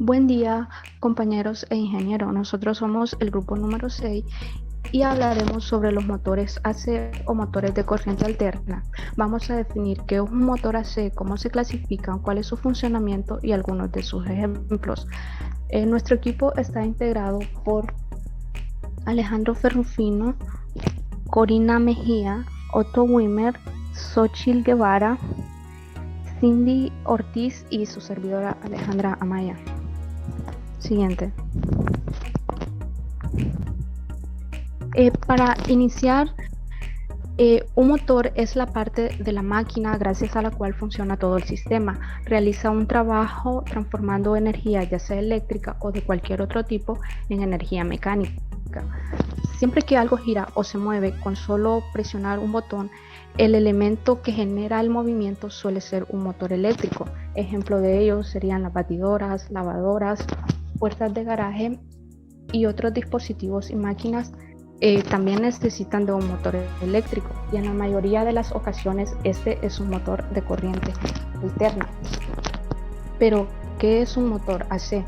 Buen día, compañeros e ingenieros. Nosotros somos el grupo número 6 y hablaremos sobre los motores AC o motores de corriente alterna. Vamos a definir qué es un motor AC, cómo se clasifican, cuál es su funcionamiento y algunos de sus ejemplos. Nuestro equipo está integrado por Alejandro Ferrufino, Corina Mejía, Otto Wimmer, Xochil Guevara, Cindy Ortiz y su servidora Alejandra Amaya. Siguiente. Para iniciar, un motor es la parte de la máquina gracias a la cual funciona todo el sistema. Realiza un trabajo transformando energía, ya sea eléctrica o de cualquier otro tipo, en energía mecánica. Siempre que algo gira o se mueve con solo presionar un botón, el elemento que genera el movimiento suele ser un motor eléctrico. Ejemplo de ellos serían las batidoras, lavadoras, puertas de garaje y otros dispositivos y máquinas también necesitan de un motor eléctrico, y en la mayoría de las ocasiones este es un motor de corriente alterna. Pero, ¿qué es un motor AC?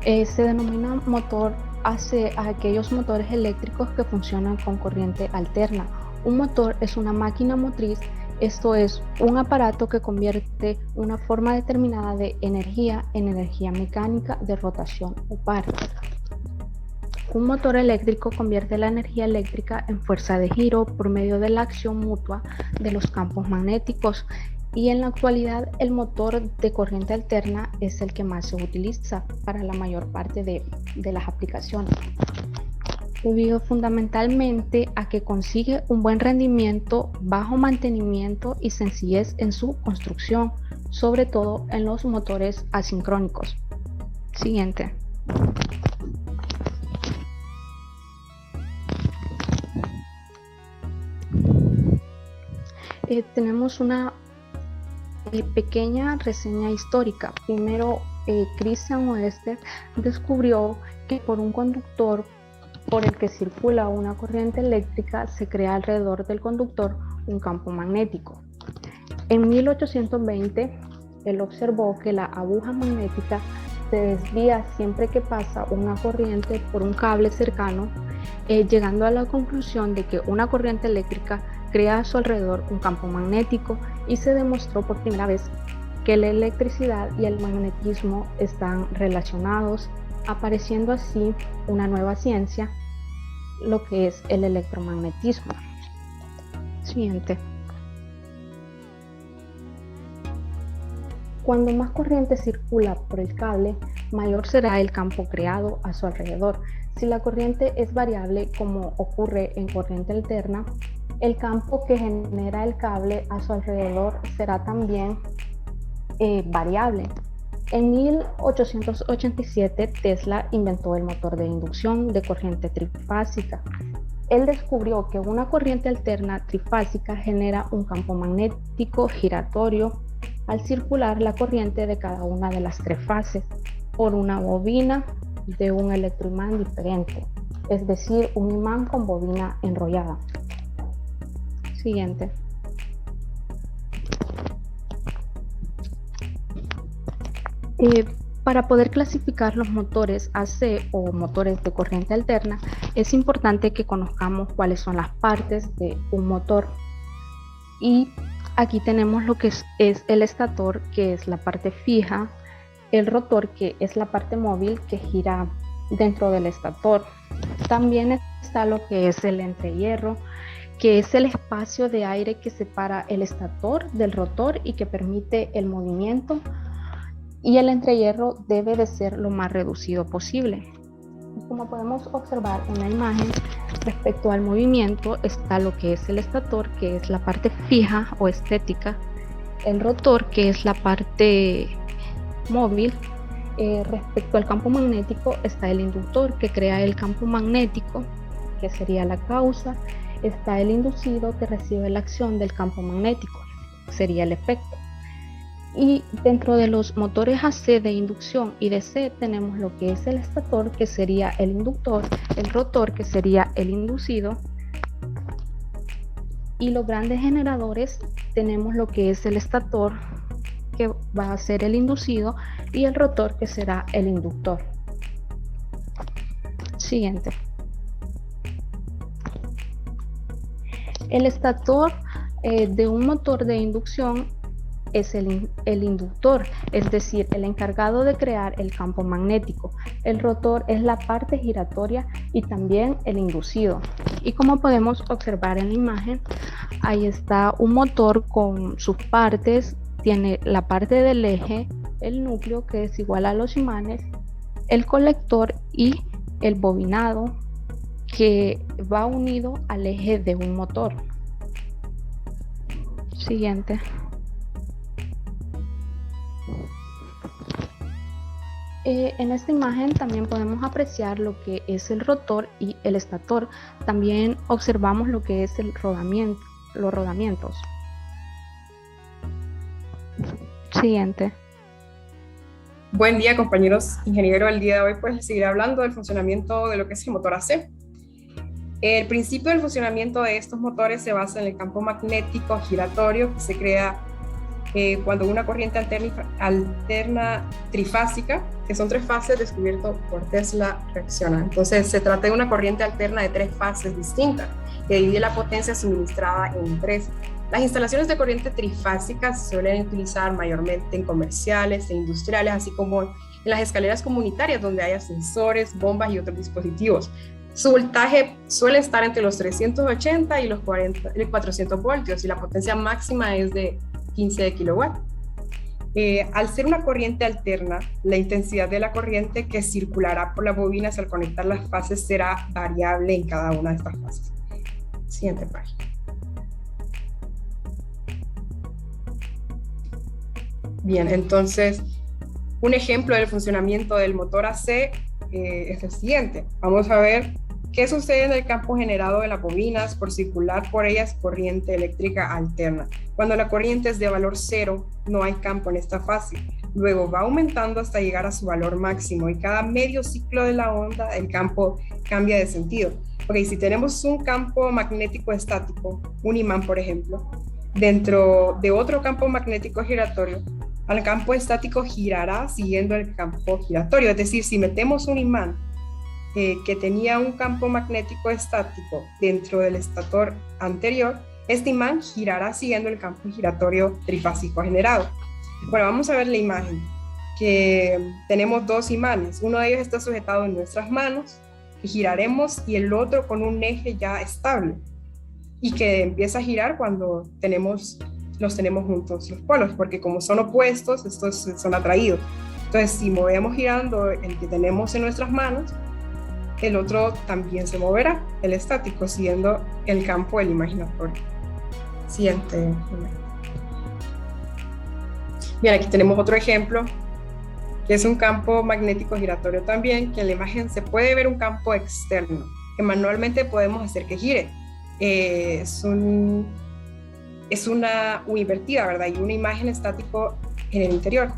Se denomina motor AC a aquellos motores eléctricos que funcionan con corriente alterna. Un motor es una máquina motriz, esto es un aparato que convierte una forma determinada de energía en energía mecánica de rotación o par. Un motor eléctrico convierte la energía eléctrica en fuerza de giro por medio de la acción mutua de los campos magnéticos, y en la actualidad el motor de corriente alterna es el que más se utiliza para la mayor parte de las aplicaciones, debido fundamentalmente a que consigue un buen rendimiento, bajo mantenimiento y sencillez en su construcción, sobre todo en los motores asincrónicos. Siguiente. Tenemos una pequeña reseña histórica. Primero, Christian Oester descubrió que por un conductor por el que circula una corriente eléctrica se crea alrededor del conductor un campo magnético. En 1820, él observó que la aguja magnética se desvía siempre que pasa una corriente por un cable cercano, llegando a la conclusión de que una corriente eléctrica crea a su alrededor un campo magnético, y se demostró por primera vez que la electricidad y el magnetismo están relacionados, apareciendo así una nueva ciencia, lo que es el electromagnetismo. Siguiente. Cuando más corriente circula por el cable, mayor será el campo creado a su alrededor. Si la corriente es variable, como ocurre en corriente alterna, el campo que genera el cable a su alrededor será también variable. En 1887, Tesla inventó el motor de inducción de corriente trifásica. Él descubrió que una corriente alterna trifásica genera un campo magnético giratorio al circular la corriente de cada una de las tres fases por una bobina de un electroimán diferente, es decir, un imán con bobina enrollada. Siguiente. Para poder clasificar los motores AC o motores de corriente alterna, es importante que conozcamos cuáles son las partes de un motor. Y aquí tenemos lo que es el estator, que es la parte fija, el rotor, que es la parte móvil que gira dentro del estator. También está lo que es el entrehierro, que es el espacio de aire que separa el estator del rotor y que permite el movimiento, y el entrehierro debe de ser lo más reducido posible. Como podemos observar en la imagen, respecto al movimiento está lo que es el estator, que es la parte fija o estética, el rotor, que es la parte móvil. Respecto al campo magnético está el inductor, que crea el campo magnético, que sería la causa. Está el inducido, que recibe la acción del campo magnético, sería el efecto. Y dentro de los motores AC de inducción y DC tenemos lo que es el estator, que sería el inductor, el rotor, que sería el inducido, y los grandes generadores tenemos lo que es el estator, que va a ser el inducido, y el rotor, que será el inductor. Siguiente. El estator de un motor de inducción es el inductor, es decir, el encargado de crear el campo magnético. El rotor es la parte giratoria y también el inducido. Y como podemos observar en la imagen, ahí está un motor con sus partes. Tiene la parte del eje, el núcleo, que es igual a los imanes, el colector y el bobinado, que va unido al eje de un motor. Siguiente. En esta imagen también podemos apreciar lo que es el rotor y el estator. También observamos lo que es el rodamiento, los rodamientos. Siguiente. Buen día, compañeros ingenieros. El día de hoy pues seguiré hablando del funcionamiento de lo que es el motor AC. El principio del funcionamiento de estos motores se basa en el campo magnético giratorio que se crea cuando una corriente alterna trifásica, que son 3 fases descubierto por Tesla, reacciona. Entonces se trata de una corriente alterna de 3 fases distintas que divide la potencia suministrada en 3. Las instalaciones de corriente trifásica se suelen utilizar mayormente en comerciales e industriales, así como en las escaleras comunitarias donde hay ascensores, bombas y otros dispositivos. Su voltaje suele estar entre los 380 y los 400 voltios y la potencia máxima es de 15 kilowatts. Al ser una corriente alterna, la intensidad de la corriente que circulará por las bobinas al conectar las fases será variable en cada una de estas fases. Siguiente página. Bien, entonces, un ejemplo del funcionamiento del motor AC es el siguiente. Vamos a ver qué sucede en el campo generado de las bobinas por circular por ellas corriente eléctrica alterna. Cuando la corriente es de valor 0, no hay campo en esta fase. Luego va aumentando hasta llegar a su valor máximo y cada medio ciclo de la onda el campo cambia de sentido. Ok, si tenemos un campo magnético estático, un imán por ejemplo, dentro de otro campo magnético giratorio, el campo estático girará siguiendo el campo giratorio. Es decir, si metemos un imán que tenía un campo magnético estático dentro del estator anterior, este imán girará siguiendo el campo giratorio trifásico generado. Bueno, vamos a ver la imagen, que tenemos 2 imanes. Uno de ellos está sujetado en nuestras manos, que giraremos, y el otro con un eje ya estable, y que empieza a girar cuando los tenemos juntos los polos, porque como son opuestos, estos son atraídos. Entonces, si movemos girando el que tenemos en nuestras manos, el otro también se moverá, el estático, siguiendo el campo del imaginatorio. Siguiente. Bien, aquí tenemos otro ejemplo, que es un campo magnético giratorio también, que en la imagen se puede ver un campo externo, que manualmente podemos hacer que gire. Es una U invertida, ¿verdad? Y una imagen estático en el interior.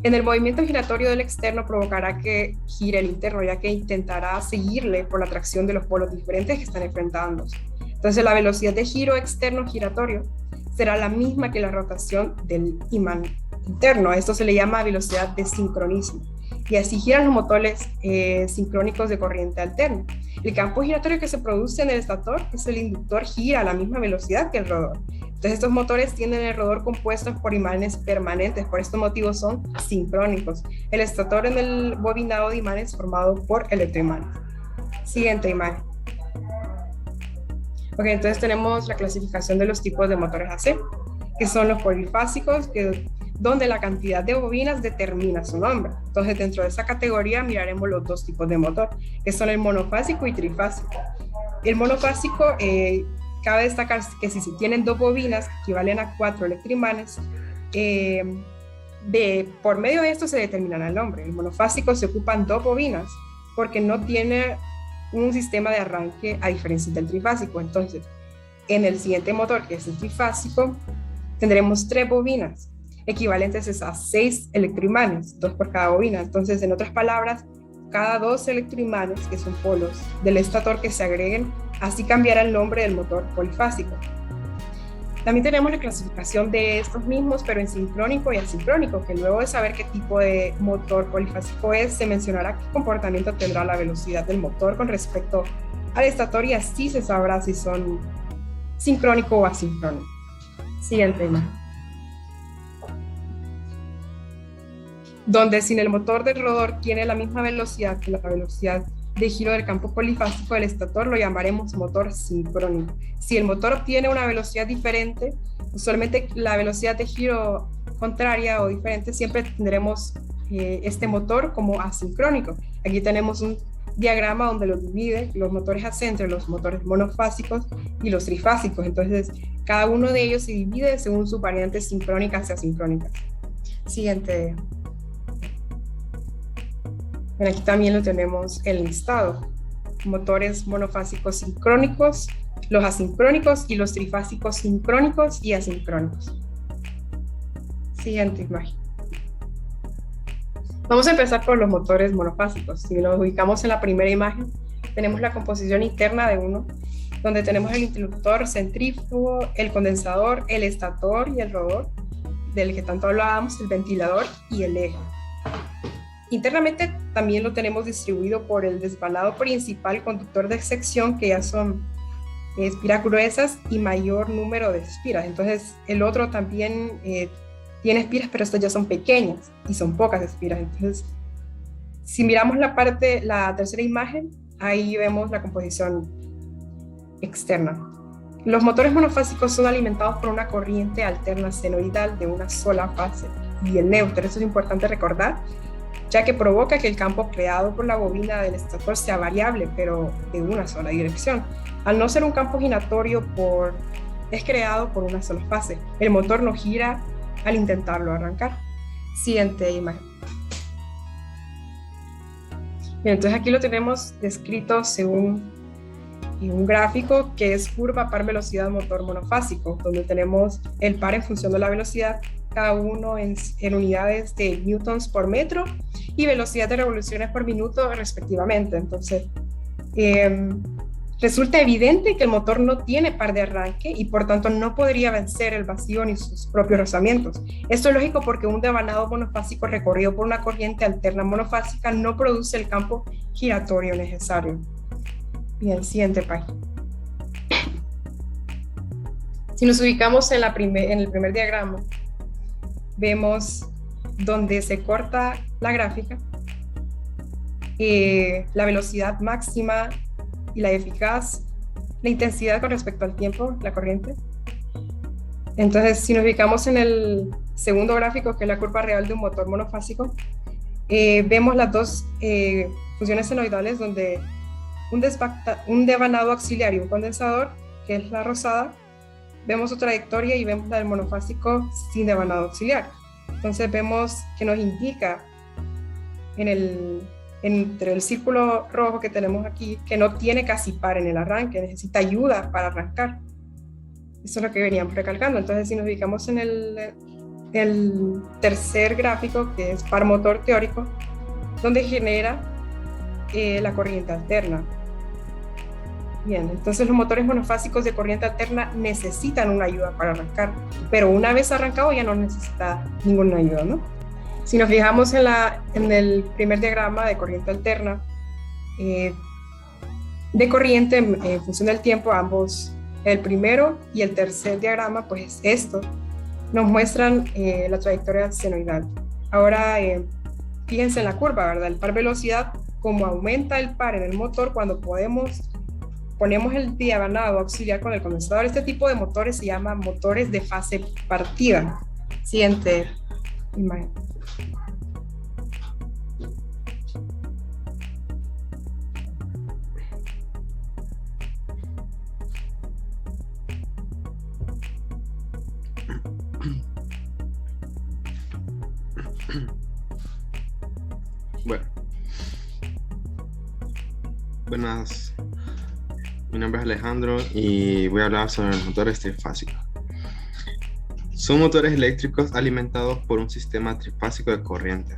En el movimiento giratorio del externo provocará que gire el interno, ya que intentará seguirle por la atracción de los polos diferentes que están enfrentándose. Entonces la velocidad de giro externo giratorio será la misma que la rotación del imán interno. A esto se le llama velocidad de sincronismo. Y así giran los motores sincrónicos de corriente alterna. El campo giratorio que se produce en el estator, que es el inductor, gira a la misma velocidad que el rodor. Entonces estos motores tienen el rodor compuestos por imanes permanentes, por este motivo son sincrónicos. El estator en el bobinado de imanes formado por electroimanes. Siguiente imagen. Ok, entonces tenemos la clasificación de los tipos de motores AC, que son los polifásicos, donde la cantidad de bobinas determina su nombre. Entonces, dentro de esa categoría miraremos los 2 tipos de motor, que son el monofásico y trifásico. El monofásico, cabe destacar que si se tienen 2 bobinas que equivalen a 4 electroimanes, por medio de esto se determinará el nombre. El monofásico se ocupan 2 bobinas porque no tiene un sistema de arranque a diferencia del trifásico. Entonces, en el siguiente motor, que es el trifásico, tendremos 3 bobinas equivalentes a 6 electroimanes, 2 por cada bobina. Entonces, en otras palabras, cada 2 electroimanes, que son polos del estator que se agreguen, así cambiará el nombre del motor polifásico. También tenemos la clasificación de estos mismos, pero en sincrónico y asincrónico, que luego de saber qué tipo de motor polifásico es, se mencionará qué comportamiento tendrá la velocidad del motor con respecto al estator y así se sabrá si son sincrónico o asincrónico. Siguiente imagen. Donde si el motor del rotor tiene la misma velocidad que la velocidad de giro del campo polifásico del estator, lo llamaremos motor sincrónico. Si el motor obtiene una velocidad diferente, usualmente la velocidad de giro contraria o diferente, siempre tendremos este motor como asincrónico. Aquí tenemos un diagrama donde lo divide los motores AC entre los motores monofásicos y los trifásicos. Entonces, cada uno de ellos se divide según sus variantes sincrónicas y asincrónicas. Siguiente. Aquí también lo tenemos el listado. Motores monofásicos sincrónicos, los asincrónicos y los trifásicos sincrónicos y asincrónicos. Siguiente imagen. Vamos a empezar por los motores monofásicos. Si nos ubicamos en la primera imagen, tenemos la composición interna de uno, donde tenemos el interruptor centrífugo, el condensador, el estator y el rotor, del que tanto hablábamos, el ventilador y el eje. Internamente también lo tenemos distribuido por el desvanado principal, conductor de sección, que ya son espiras gruesas y mayor número de espiras. Entonces el otro también tiene espiras, pero estas ya son pequeñas y son pocas espiras. Entonces, si miramos la tercera imagen, ahí vemos la composición externa. Los motores monofásicos son alimentados por una corriente alterna senoidal de una sola fase y el neutro. Eso es importante recordar, ya que provoca que el campo creado por la bobina del estator sea variable, pero de una sola dirección. Al no ser un campo giratorio, es creado por una sola fase. El motor no gira al intentarlo arrancar. Siguiente imagen. Bien, entonces aquí lo tenemos descrito según un gráfico que es curva par velocidad motor monofásico, donde tenemos el par en función de la velocidad, cada uno en unidades de newtons por metro y velocidad de revoluciones por minuto respectivamente. Entonces, resulta evidente que el motor no tiene par de arranque y por tanto no podría vencer el vacío ni sus propios rozamientos. Esto es lógico porque un devanado monofásico recorrido por una corriente alterna monofásica no produce el campo giratorio necesario. Bien, siguiente página. Si nos ubicamos en el primer diagrama, vemos donde se corta la gráfica, la velocidad máxima y la eficaz, la intensidad con respecto al tiempo, la corriente. Entonces, si nos ubicamos en el segundo gráfico, que es la curva real de un motor monofásico, vemos las dos funciones senoidales donde un devanado auxiliar y un condensador, que es la rosada, vemos su trayectoria y vemos la del monofásico sin devanado auxiliar. Entonces vemos que nos indica entre el círculo rojo que tenemos aquí que no tiene casi par en el arranque, necesita ayuda para arrancar. Eso es lo que veníamos recalcando. Entonces si nos ubicamos en el tercer gráfico, que es par motor teórico, donde genera la corriente alterna. Bien, entonces los motores monofásicos de corriente alterna necesitan una ayuda para arrancar, pero una vez arrancado ya no necesita ninguna ayuda, ¿no? Si nos fijamos en el primer diagrama de corriente alterna, de corriente en función del tiempo, ambos, el primero y el tercer diagrama, pues esto, nos muestran la trayectoria senoidal. Ahora, fíjense en la curva, ¿verdad? El par velocidad, como aumenta el par en el motor cuando ponemos el devanado auxiliar con el condensador. Este tipo de motores se llaman motores de fase partida. Siguiente imagen. Bueno, buenas. Mi nombre es Alejandro y voy a hablar sobre los motores trifásicos. Son motores eléctricos alimentados por un sistema trifásico de corrientes.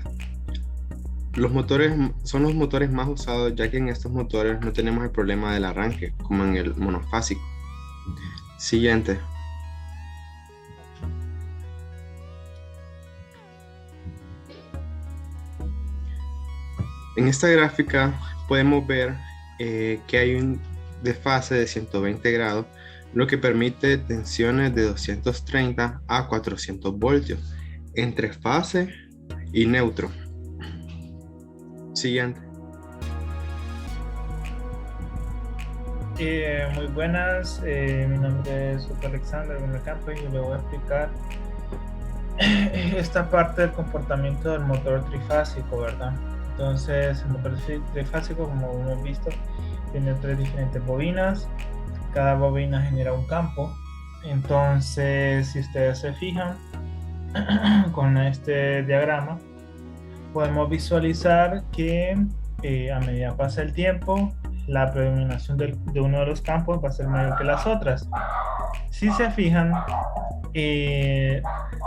Los motores son los motores más usados, ya que en estos motores no tenemos el problema del arranque, como en el monofásico. Siguiente. En esta gráfica podemos ver que hay un desfase de 120 grados, lo que permite tensiones de 230 a 400 voltios entre fase y neutro. Siguiente. Muy buenas, mi nombre es Alexander Campo y le voy a explicar esta parte del comportamiento del motor trifásico, ¿verdad? Entonces, el motor trifásico, como hemos visto, tiene 3 diferentes bobinas. Cada bobina genera un campo. Entonces, si ustedes se fijan con este diagrama, podemos visualizar que a medida que pasa el tiempo, la predominación de uno de los campos va a ser mayor que las otras. Si se fijan,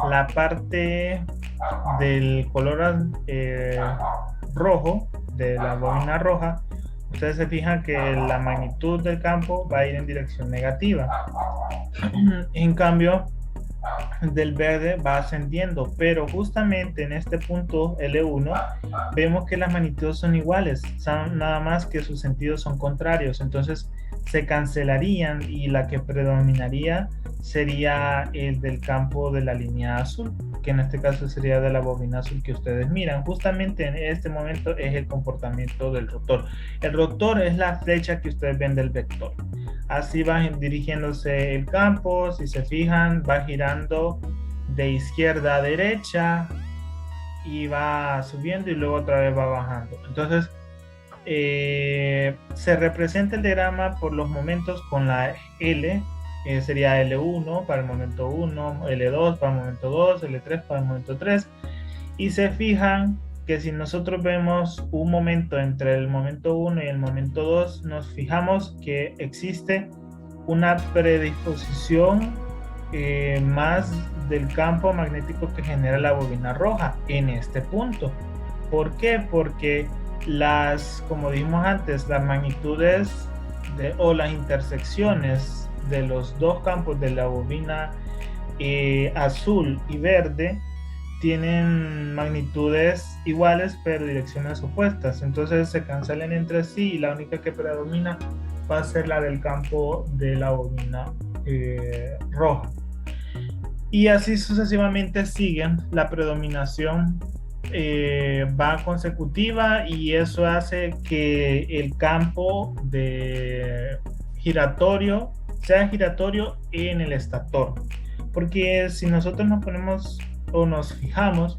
la parte del color rojo, de la bobina roja, ustedes se fijan que la magnitud del campo va a ir en dirección negativa. En cambio, del verde va ascendiendo, pero justamente en este punto L1 vemos que las magnitudes son iguales, son nada más que sus sentidos son contrarios, entonces se cancelarían y la que predominaría sería el del campo de la línea azul, que en este caso sería de la bobina azul que ustedes miran. Justamente en este momento es el comportamiento del rotor. El rotor es la flecha que ustedes ven del vector. Así va dirigiéndose el campo, si se fijan, va girando de izquierda a derecha y va subiendo y luego otra vez va bajando. Entonces, se representa el diagrama por los momentos con la L, sería L1 para el momento 1, L2 para el momento 2, L3 para el momento 3, y se fijan que si nosotros vemos un momento entre el momento 1 y el momento 2, nos fijamos que existe una predisposición más del campo magnético que genera la bobina roja en este punto. ¿Por qué? Porque como dijimos antes, las magnitudes o las intersecciones de los dos campos de la bobina azul y verde tienen magnitudes iguales pero direcciones opuestas, entonces se cancelan entre sí y la única que predomina va a ser la del campo de la bobina roja, y así sucesivamente siguen. La predominación va consecutiva y eso hace que el campo de giratorio sea giratorio en el estator, porque si nosotros nos ponemos o nos fijamos,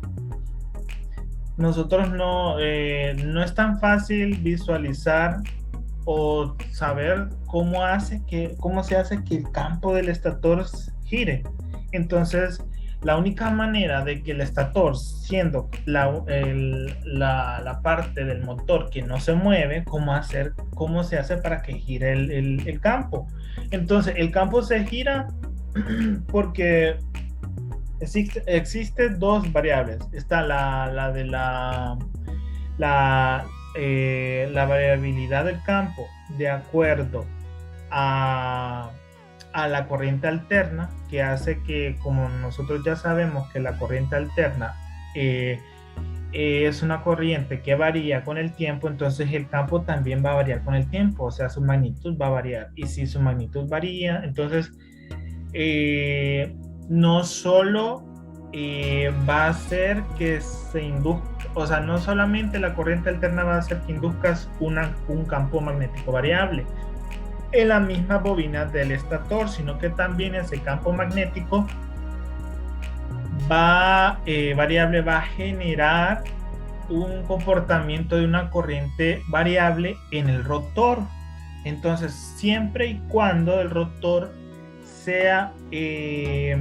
nosotros no es tan fácil visualizar o saber cómo se hace que el campo del estator gire. Entonces, la única manera de que el estator, siendo la parte del motor que no se mueve, cómo se hace para que gire el campo. Entonces, el campo se gira porque existe dos variables. Está la de la variabilidad del campo de acuerdo a la corriente alterna, que hace que, como nosotros ya sabemos que la corriente alterna es una corriente que varía con el tiempo, entonces el campo también va a variar con el tiempo, o sea, su magnitud va a variar, y si su magnitud varía, entonces no solo va a hacer que se induzca, o sea, no solamente la corriente alterna va a hacer que induzcas un campo magnético variable en la misma bobina del estator, sino que también ese campo magnético variable va a generar un comportamiento de una corriente variable en el rotor. Entonces, siempre y cuando el rotor sea de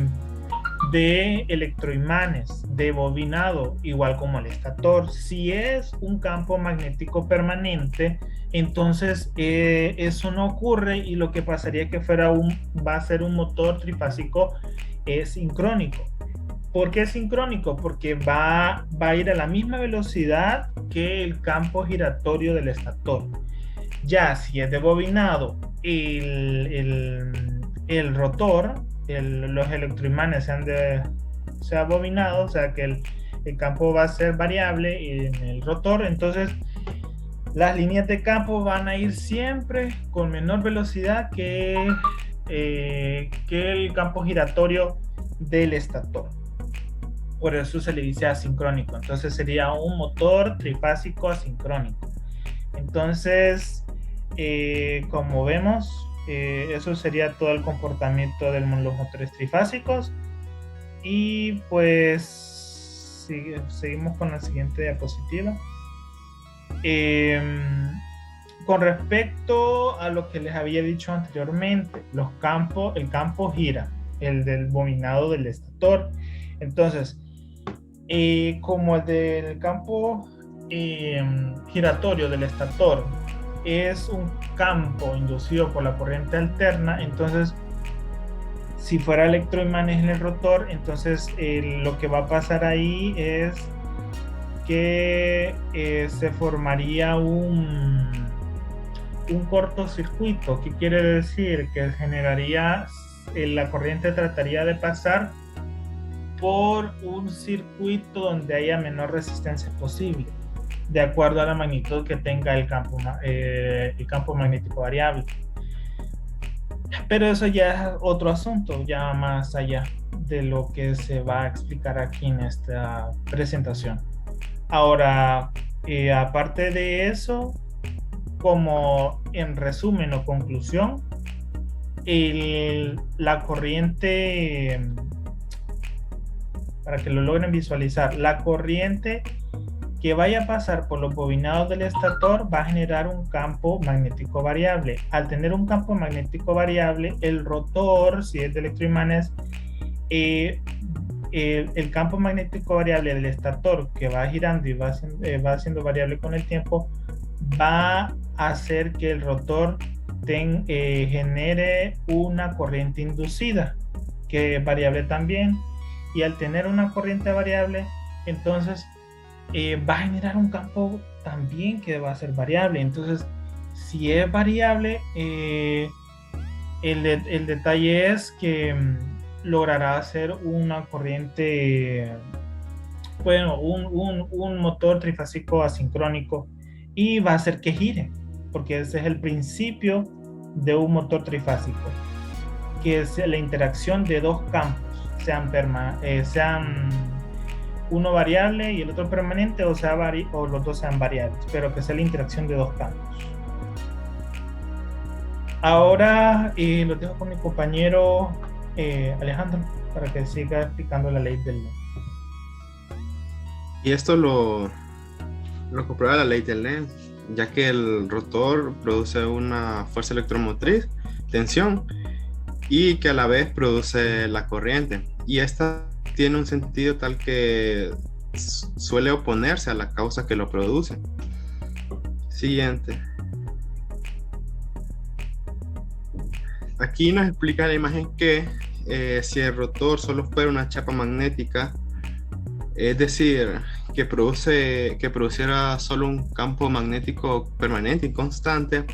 electroimanes, de bobinado, igual como el estator, si es un campo magnético permanente, entonces eso no ocurre, y lo que pasaría que va a ser un motor trifásico sincrónico. ¿Por qué sincrónico? Porque va a ir a la misma velocidad que el campo giratorio del estator. Ya si es de bobinado, el rotor, los electroimanes sean bobinados, o sea que el campo va a ser variable en el rotor, entonces Las líneas de campo van a ir siempre con menor velocidad que el campo giratorio del estator. Por eso se le dice asincrónico. Entonces sería un motor trifásico asincrónico. Entonces, como vemos, eso sería todo el comportamiento de los motores trifásicos. Y pues seguimos con la siguiente diapositiva. Con respecto a lo que les había dicho anteriormente, el campo gira, el del bobinado del estator. Entonces, como el del campo giratorio del estator es un campo inducido por la corriente alterna, entonces si fuera electroimanes en el rotor, entonces lo que va a pasar ahí es que se formaría un cortocircuito. ¿Qué quiere decir? Que generaría, la corriente trataría de pasar por un circuito donde haya menor resistencia posible, de acuerdo a la magnitud que tenga el campo magnético variable. Pero eso ya es otro asunto, ya más allá de lo que se va a explicar aquí en esta presentación. Ahora, aparte de eso, como en resumen o conclusión, la corriente, para que lo logren visualizar, la corriente que vaya a pasar por los bobinados del estator va a generar un campo magnético variable. Al tener un campo magnético variable, el rotor, si es de electroimanes, el campo magnético variable del estator, que va girando y va siendo variable con el tiempo, va a hacer que el rotor genere una corriente inducida, que es variable también. Y al tener una corriente variable, entonces va a generar un campo también que va a ser variable. Entonces, si es variable, el detalle es que logrará hacer una corriente, bueno, un motor trifásico asincrónico, y va a hacer que gire, porque ese es el principio de un motor trifásico, que es la interacción de dos campos, sean uno variable y el otro permanente, o los dos sean variables, pero que sea la interacción de dos campos. Ahora los dejo con mi compañero Alejandro para que siga explicando la ley del Lenz. Y esto lo comprueba la ley del Lenz, ya que el rotor produce una fuerza electromotriz, tensión, y que a la vez produce la corriente. Y esta tiene un sentido tal que suele oponerse a la causa que lo produce. Siguiente. Aquí nos explica la imagen que si el rotor solo fuera una chapa magnética, es decir, que produciera solo un campo magnético permanente y constante,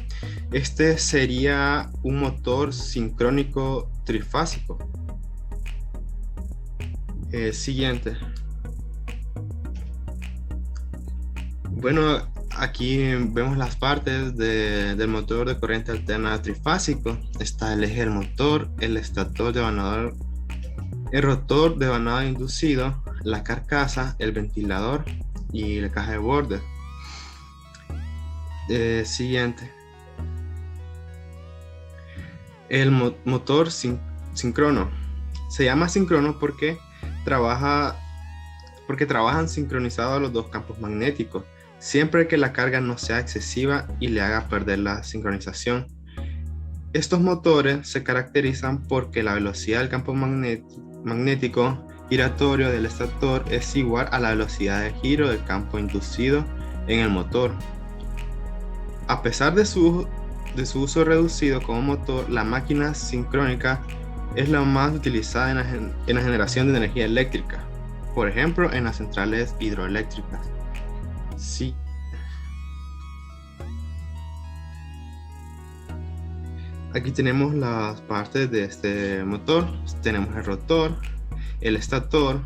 este sería un motor sincrónico trifásico. Siguiente. Bueno, aquí vemos las partes del motor de corriente alterna trifásico. Está el eje del motor, el estator devanador, el rotor devanado inducido, la carcasa, el ventilador y la caja de bordes. Siguiente. El motor síncrono. Se llama síncrono porque trabajan sincronizados los dos campos magnéticos, siempre que la carga no sea excesiva y le haga perder la sincronización. Estos motores se caracterizan porque la velocidad del campo magnético giratorio del estator es igual a la velocidad de giro del campo inducido en el motor. A pesar de su uso reducido como motor, la máquina sincrónica es la más utilizada en la generación de energía eléctrica, por ejemplo en las centrales hidroeléctricas. Sí. Aquí tenemos las partes de este motor. Tenemos el rotor, el estator,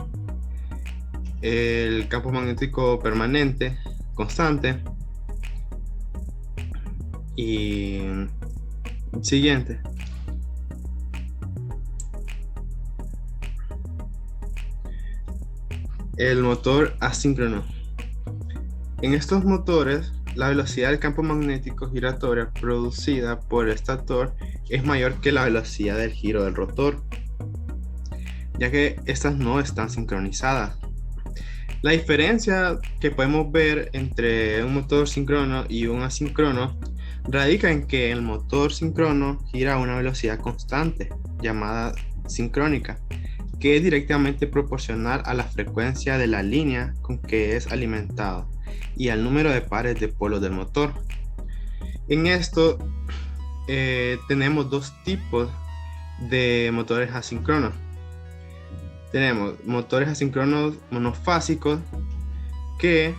el campo magnético permanente, constante, Y siguiente. El motor asíncrono. En estos motores, la velocidad del campo magnético giratorio producida por el estator es mayor que la velocidad del giro del rotor, ya que estas no están sincronizadas. La diferencia que podemos ver entre un motor síncrono y un asíncrono radica en que el motor síncrono gira a una velocidad constante, llamada sincrónica, que es directamente proporcional a la frecuencia de la línea con que es alimentado y al número de pares de polos del motor. En esto tenemos dos tipos de motores asíncronos. Tenemos motores asíncronos monofásicos, que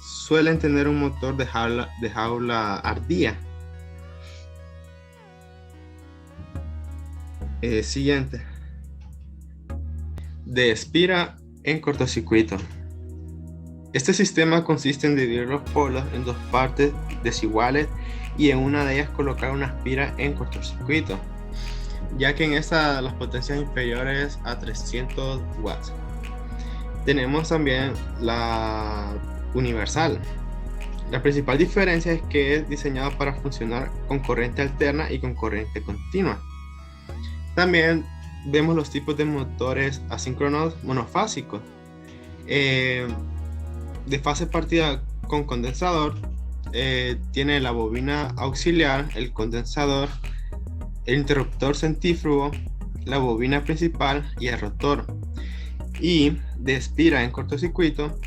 suelen tener un motor de jaula ardía. Siguiente. De espira en cortocircuito. Este sistema consiste en dividir los polos en dos partes desiguales y en una de ellas colocar una espira en cortocircuito, ya que en esta las potencias inferiores a 300 watts. Tenemos también la universal. La principal diferencia es que es diseñado para funcionar con corriente alterna y con corriente continua. También vemos los tipos de motores asíncronos monofásicos. De fase partida con condensador, tiene la bobina auxiliar, el condensador, el interruptor centrífugo, la bobina principal y el rotor. Y de espira en cortocircuito,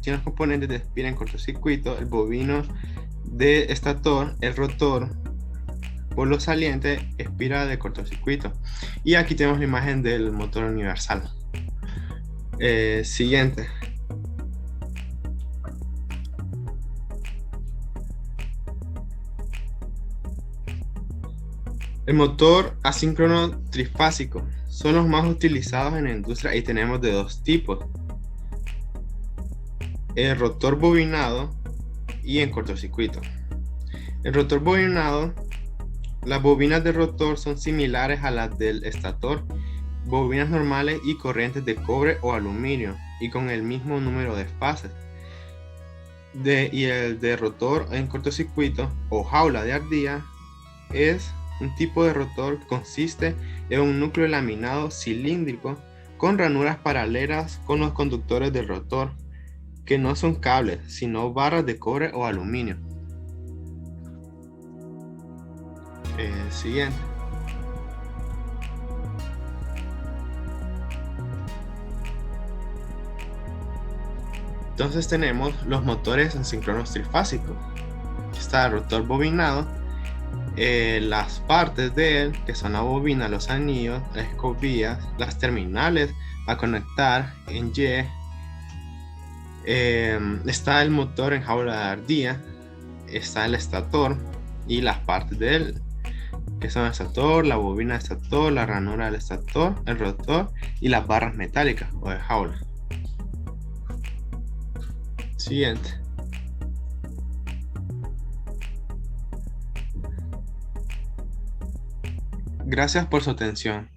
tiene los componentes de espira en cortocircuito, el bobino de estator, el rotor, polo saliente, espira de cortocircuito. Y aquí tenemos la imagen del motor universal. Siguiente. El motor asíncrono trifásico son los más utilizados en la industria y tenemos de dos tipos: el rotor bobinado y en cortocircuito. El rotor bobinado, las bobinas de rotor son similares a las del estator, bobinas normales y corrientes de cobre o aluminio y con el mismo número de fases. Y el de rotor en cortocircuito o jaula de ardilla es un tipo de rotor que consiste en un núcleo laminado cilíndrico con ranuras paralelas con los conductores del rotor, que no son cables, sino barras de cobre o aluminio. Siguiente. Entonces tenemos los motores asíncronos trifásicos. Está el rotor bobinado, las partes de él, que son la bobina, los anillos, las escobillas, las terminales a conectar en Y. Está el motor en jaula de ardilla, está el estator y las partes de él, que son el estator, la bobina del estator, la ranura del estator, el rotor y las barras metálicas o de jaula. Siguiente. Gracias por su atención.